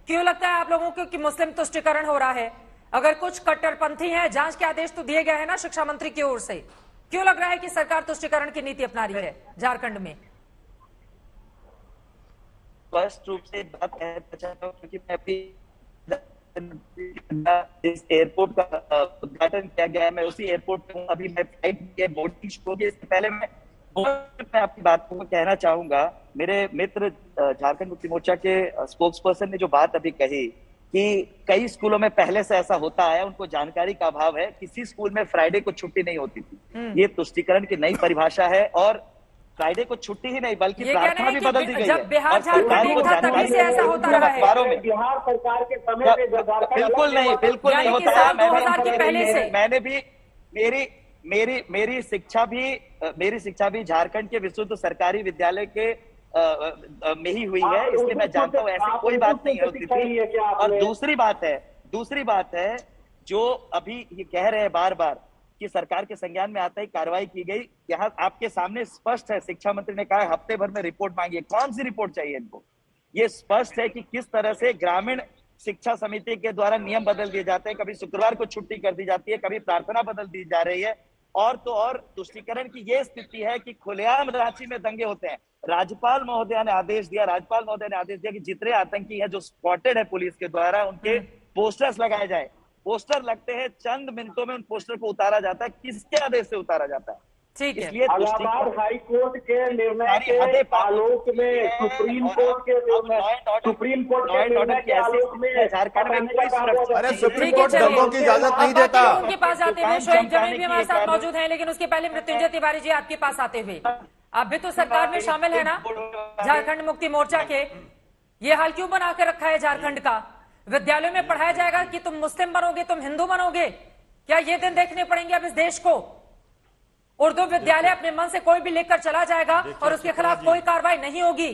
क्यों लगता है आप लोगों को कि मुस्लिम तुष्टिकरण हो रहा है? अगर कुछ कट्टरपंथी हैं, जांच के आदेश तो दिए गए हैं ना शिक्षा मंत्री की ओर से, क्यों लग रहा है कि सरकार तुष्टिकरण की नीति अपना रही है झारखंड में? स्पष्ट रूप से बात कहना चाहता हूँ, क्योंकि मैं अभी इस एयरपोर्ट का उद्घाटन किया गया है, मैं उसी एयरपोर्ट पे हूँ अभी। मैं फ्लाइट बोर्डिंग शुरू होगी, इससे पहले मैं आपकी बात को कहना चाहूंगा। मेरे मित्र झारखंड मुक्ति मोर्चा के स्पोक्स पर्सन ने जो बात अभी कही कि कई स्कूलों में पहले से ऐसा होता है, उनको जानकारी का अभाव है। किसी स्कूल में फ्राइडे को छुट्टी नहीं होती थी। ये तुष्टिकरण की नई परिभाषा है और फ्राइडे को छुट्टी ही नहीं बल्कि प्रार्थना भी बदल दी गई है। जब बिहार झारखंड एक था तभी से ऐसा होता रहा है। अखबारों में बिहार सरकार के समय में बिल्कुल नहीं होता है। 2000 के पहले से मैंने भी मेरी शिक्षा भी झारखंड के विशुद्ध सरकारी विद्यालय के में ही हुई है, इसलिए मैं जानता हूँ ऐसी कोई बात नहीं होती थी। और दूसरी बात है जो अभी ये कह रहे हैं बार बार कि सरकार के संज्ञान में आता ही कार्रवाई की गई। यहाँ आपके सामने स्पष्ट है, शिक्षा मंत्री ने कहा हफ्ते भर में रिपोर्ट मांगी है। कौन सी रिपोर्ट चाहिए इनको? ये स्पष्ट है कि किस तरह से ग्रामीण शिक्षा समिति के द्वारा नियम बदल दिए जाते हैं। कभी शुक्रवार को छुट्टी कर दी जाती है, कभी प्रार्थना बदल दी जा रही है। और तो और तुष्टिकरण की ये स्थिति है कि खुलेआम रांची में दंगे होते हैं। राज्यपाल महोदया ने आदेश दिया कि जितने आतंकी हैं जो स्पॉटेड है पुलिस के द्वारा, उनके पोस्टर्स लगाए जाए। पोस्टर लगते हैं, चंद मिनटों में उन पोस्टर को उतारा जाता है। किसके आदेश से उतारा जाता है? ठीक है। इसलिए इलाहाबाद हाई कोर्ट के निर्णय के आलोक में, सुप्रीम कोर्ट के निर्णय के आलोक में झारखंड में कोई सुरक्षा। अरे सुप्रीम कोर्ट दंगों की इजाजत नहीं देता। उनके पास आते हुए शोएब जमील भी हमारे साथ मौजूद हैं, लेकिन उसके पहले मृत्युंजय तिवारी जी आपके पास आते हुए, आप भी तो सरकार में शामिल है ना झारखंड मुक्ति मोर्चा के। ये हाल क्यों बना के रखा है झारखंड का? विद्यालयों में पढ़ाया जाएगा कि तुम मुस्लिम बनोगे, तुम हिंदू बनोगे? क्या ये दिन देखने पड़ेंगे अब इस देश को? उर्दू विद्यालय अपने मन से कोई भी लेकर चला जाएगा और उसके खिलाफ कोई कार्रवाई नहीं होगी।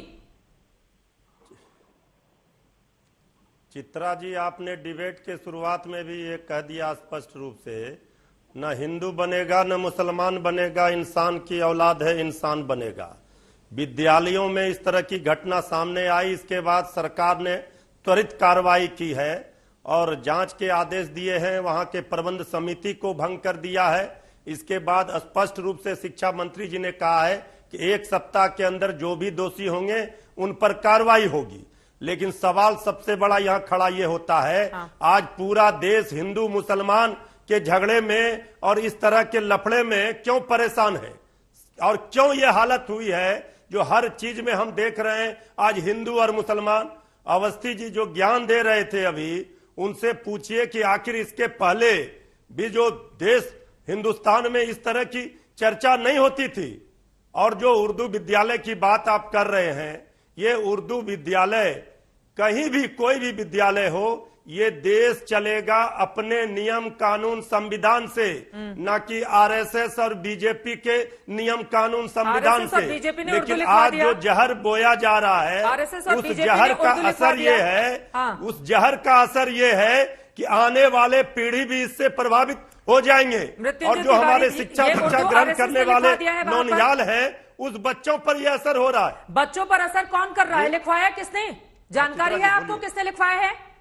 चित्रा जी, आपने डिबेट के शुरुआत में भी ये कह दिया स्पष्ट रूप से, न हिंदू बनेगा न मुसलमान बनेगा, इंसान की औलाद है इंसान बनेगा। विद्यालयों में इस तरह की घटना सामने आई, इसके बाद सरकार ने त्वरित कार्रवाई की है और जांच के आदेश दिए हैं, वहां के प्रबंध समिति को भंग कर दिया है। इसके बाद स्पष्ट रूप से शिक्षा मंत्री जी ने कहा है कि 1 सप्ताह के अंदर जो भी दोषी होंगे उन पर कार्रवाई होगी। लेकिन सवाल सबसे बड़ा यहाँ खड़ा ये होता है, आज पूरा देश हिंदू मुसलमान के झगड़े में और इस तरह के लफड़े में क्यों परेशान है और क्यों ये हालत हुई है जो हर चीज में हम देख रहे हैं आज हिंदू और मुसलमान। अवस्थी जी जो ज्ञान दे रहे थे अभी, उनसे पूछिए कि आखिर इसके पहले भी जो देश हिंदुस्तान में इस तरह की चर्चा नहीं होती थी। और जो उर्दू विद्यालय की बात आप कर रहे हैं, ये उर्दू विद्यालय कहीं भी कोई भी विद्यालय हो, ये देश चलेगा अपने नियम कानून संविधान से, न कि आरएसएस और बीजेपी के नियम कानून संविधान से। लेकिन आज जो जहर बोया जा रहा है, उस जहर का असर ये है, उस जहर का असर ये है कि आने वाले पीढ़ी भी इससे प्रभावित हो जाएंगे। और जो हमारे शिक्षा ग्रहण करने वाले नौनिहाल है, उस बच्चों पर यह असर हो रहा है। बच्चों पर असर कौन कर रहा है? लिखवाया किसने? जानकारी है आपको किसने लिखवाया है?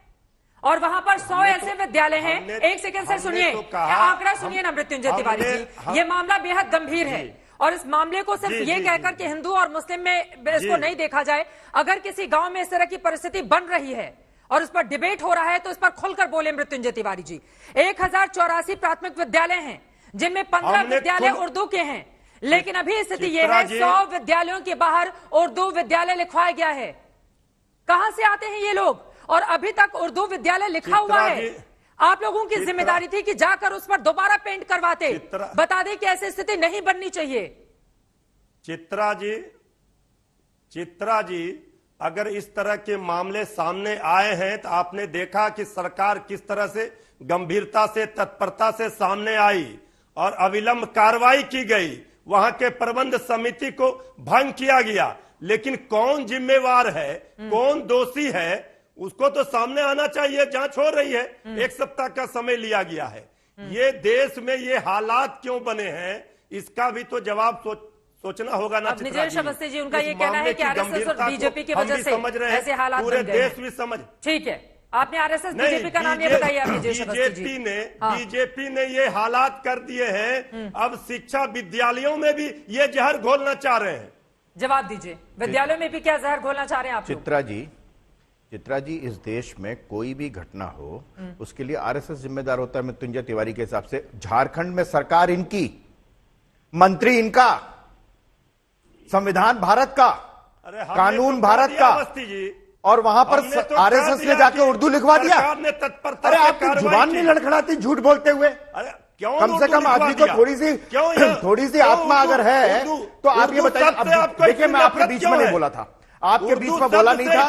और वहां पर 100 ऐसे विद्यालय हैं। एक सेकंड से सुनिए, आंकड़ा सुनिए ना मृत्युंजय तिवारी जी। ये मामला बेहद गंभीर है और इस मामले को सिर्फ ये कहकर कि हिंदू और मुस्लिम में इसको नहीं देखा जाए। अगर किसी गांव में इस तरह की परिस्थिति बन रही है और इस पर डिबेट हो रहा है तो इस पर खुलकर बोले मृत्युंजय तिवारी जी। 1084 प्राथमिक विद्यालय हैं, जिनमें 15 विद्यालय उर्दू के हैं, लेकिन अभी स्थिति यह है 100 विद्यालयों के बाहर उर्दू विद्यालय लिखवाया गया है। कहां से आते हैं ये लोग? और अभी तक उर्दू विद्यालय लिखा हुआ है। आप लोगों की जिम्मेदारी थी कि जाकर उस पर दोबारा पेंट करवाते, बता दें कि ऐसी स्थिति नहीं बननी चाहिए। चित्रा जी, अगर इस तरह के मामले सामने आए हैं तो आपने देखा कि सरकार किस तरह से गंभीरता से, तत्परता से सामने आई और अविलंब कार्रवाई की गई। वहां के प्रबंध समिति को भंग किया गया। लेकिन कौन जिम्मेवार है, कौन दोषी है, उसको तो सामने आना चाहिए। जांच हो रही है, 1 सप्ताह का समय लिया गया है। ये देश में ये हालात क्यों बने हैं, इसका भी तो जवाब सोचना होगा ना। अब निजेश अवस्थी जी, उनका इस ये कहना है मामले कि आरएसएस और गंभीरता को बीजेपी की हम वजह भी से समझ रहे हैं, ऐसे हालात पूरे बन गए देश हैं। भी समझ। ठीक है, आपने आरएसएस बीजेपी का नाम ये बताइए आप निजेश अवस्थी जी। बीजेपी ने ये हालात कर दिए हैं, अब शिक्षा विद्यालयों में भी ये जहर घोलना चाह रहे हैं। जवाब दीजिए, विद्यालयों में भी क्या जहर घोलना चाह रहे हैं आप लोग? चित्रा जी, इस देश में कोई भी घटना हो उसके लिए आरएसएस जिम्मेदार होता है मृत्युंजय तिवारी के हिसाब से। झारखंड में सरकार इनकी, मंत्री इनका, संविधान भारत का, कानून भारत का, और वहां पर आरएसएस ने जाके उर्दू लिखवा दिया। अरे आपकी जुबान नहीं लड़खड़ाती झूठ बोलते हुए? कम से कम आदमी को थोड़ी सी आत्मा अगर है तो आप ये बताइए। अब देखिए, मैं आपके बीच में नहीं बोला था, आपके बीच में बोला नहीं था,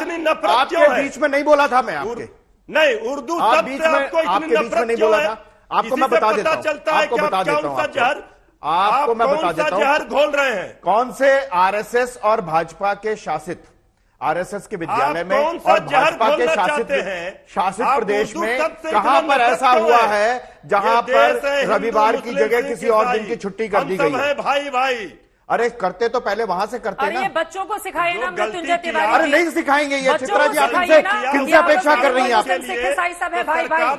आपके बीच में नहीं बोला था मैं आपके नहीं उर्दू आप बीच में आपके बीच में नहीं बोला था। आपको मैं बता देता हूं, आपको बता देता हूं, आपको मैं बता देता हूं जहर घोल रहे हैं। कौन से आरएसएस और भाजपा के शासित, आरएसएस के विद्यालय में और भाजपा के शासित प्रदेश में कहां पर ऐसा हुआ है जहां पर रविवार की जगह किसी और दिन की छुट्टी कर दी गई है? भाई अरे करते तो पहले वहां से करते ना। ये बच्चों को सिखाइए ना मृत्युंजय तिवारी। अरे नहीं सिखाएंगे ये। चित्रा जी, आप किनसे अपेक्षा कर रही हैं? आप ईसाई सब है भाई भाई,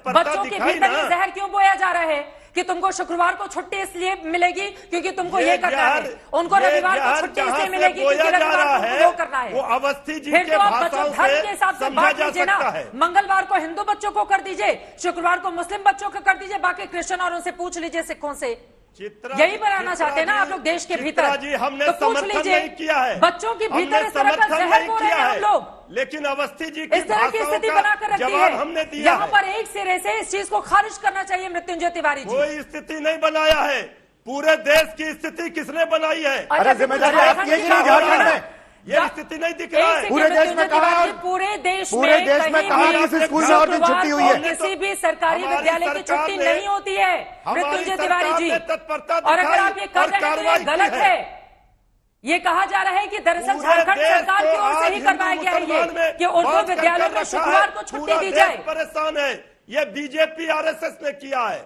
बच्चों के भीतर ये जहर क्यों बोया जा रहा है कि तुमको शुक्रवार को छुट्टी इसलिए मिलेगी क्योंकि तुमको ये करना है, उनको रविवार को छुट्टी इसलिए मिलेगी क्योंकि रविवार को वो करना है। वो अवस्थी जी फिर के तो आप भाषाओं बच्चों धर्म के हिसाब से बांट दीजिए ना। मंगलवार को हिंदू बच्चों को कर दीजिए, शुक्रवार को मुस्लिम बच्चों को कर दीजिए, बाकी क्रिश्चियन और उनसे पूछ लीजिए, सिखों से। यही बनाना चाहते हैं ना आप लोग देश के भीतर? हमने तो पूछ लीजिए, किया है बच्चों के भीतर इस तरह का जहर बोल रहे हैं हम लोग, लेकिन अवस्थी जी इस तरह की स्थिति बनाकर रखी हमने है। दिया यहाँ पर एक सिरे से इस चीज को खारिज करना चाहिए मृत्युंजय तिवारी जी। कोई स्थिति नहीं बनाया है, पूरे देश की स्थिति किसने बनाई है? अरे जिम्मेदारी आपकी है कि नहीं झारखंड में? ये स्थिति नहीं दिख रहा है। पूरे देश में कहा, पूरे देश में कहा किसी स्कूल में और दिन छुट्टी हुई है? किसी भी सरकारी विद्यालय की छुट्टी नहीं होती है मृत्युंजय तिवारी जी। और अगर आप ये कर रहे हैं तो ये गलत है। ये कहा जा रहा है कि दरअसल झारखंड सरकार की ओर से ही करवाया गया है ये कि उर्दू विद्यालयों में शुक्रवार को छुट्टी दी जाए। परेशान है, ये बीजेपी आरएसएस ने किया है।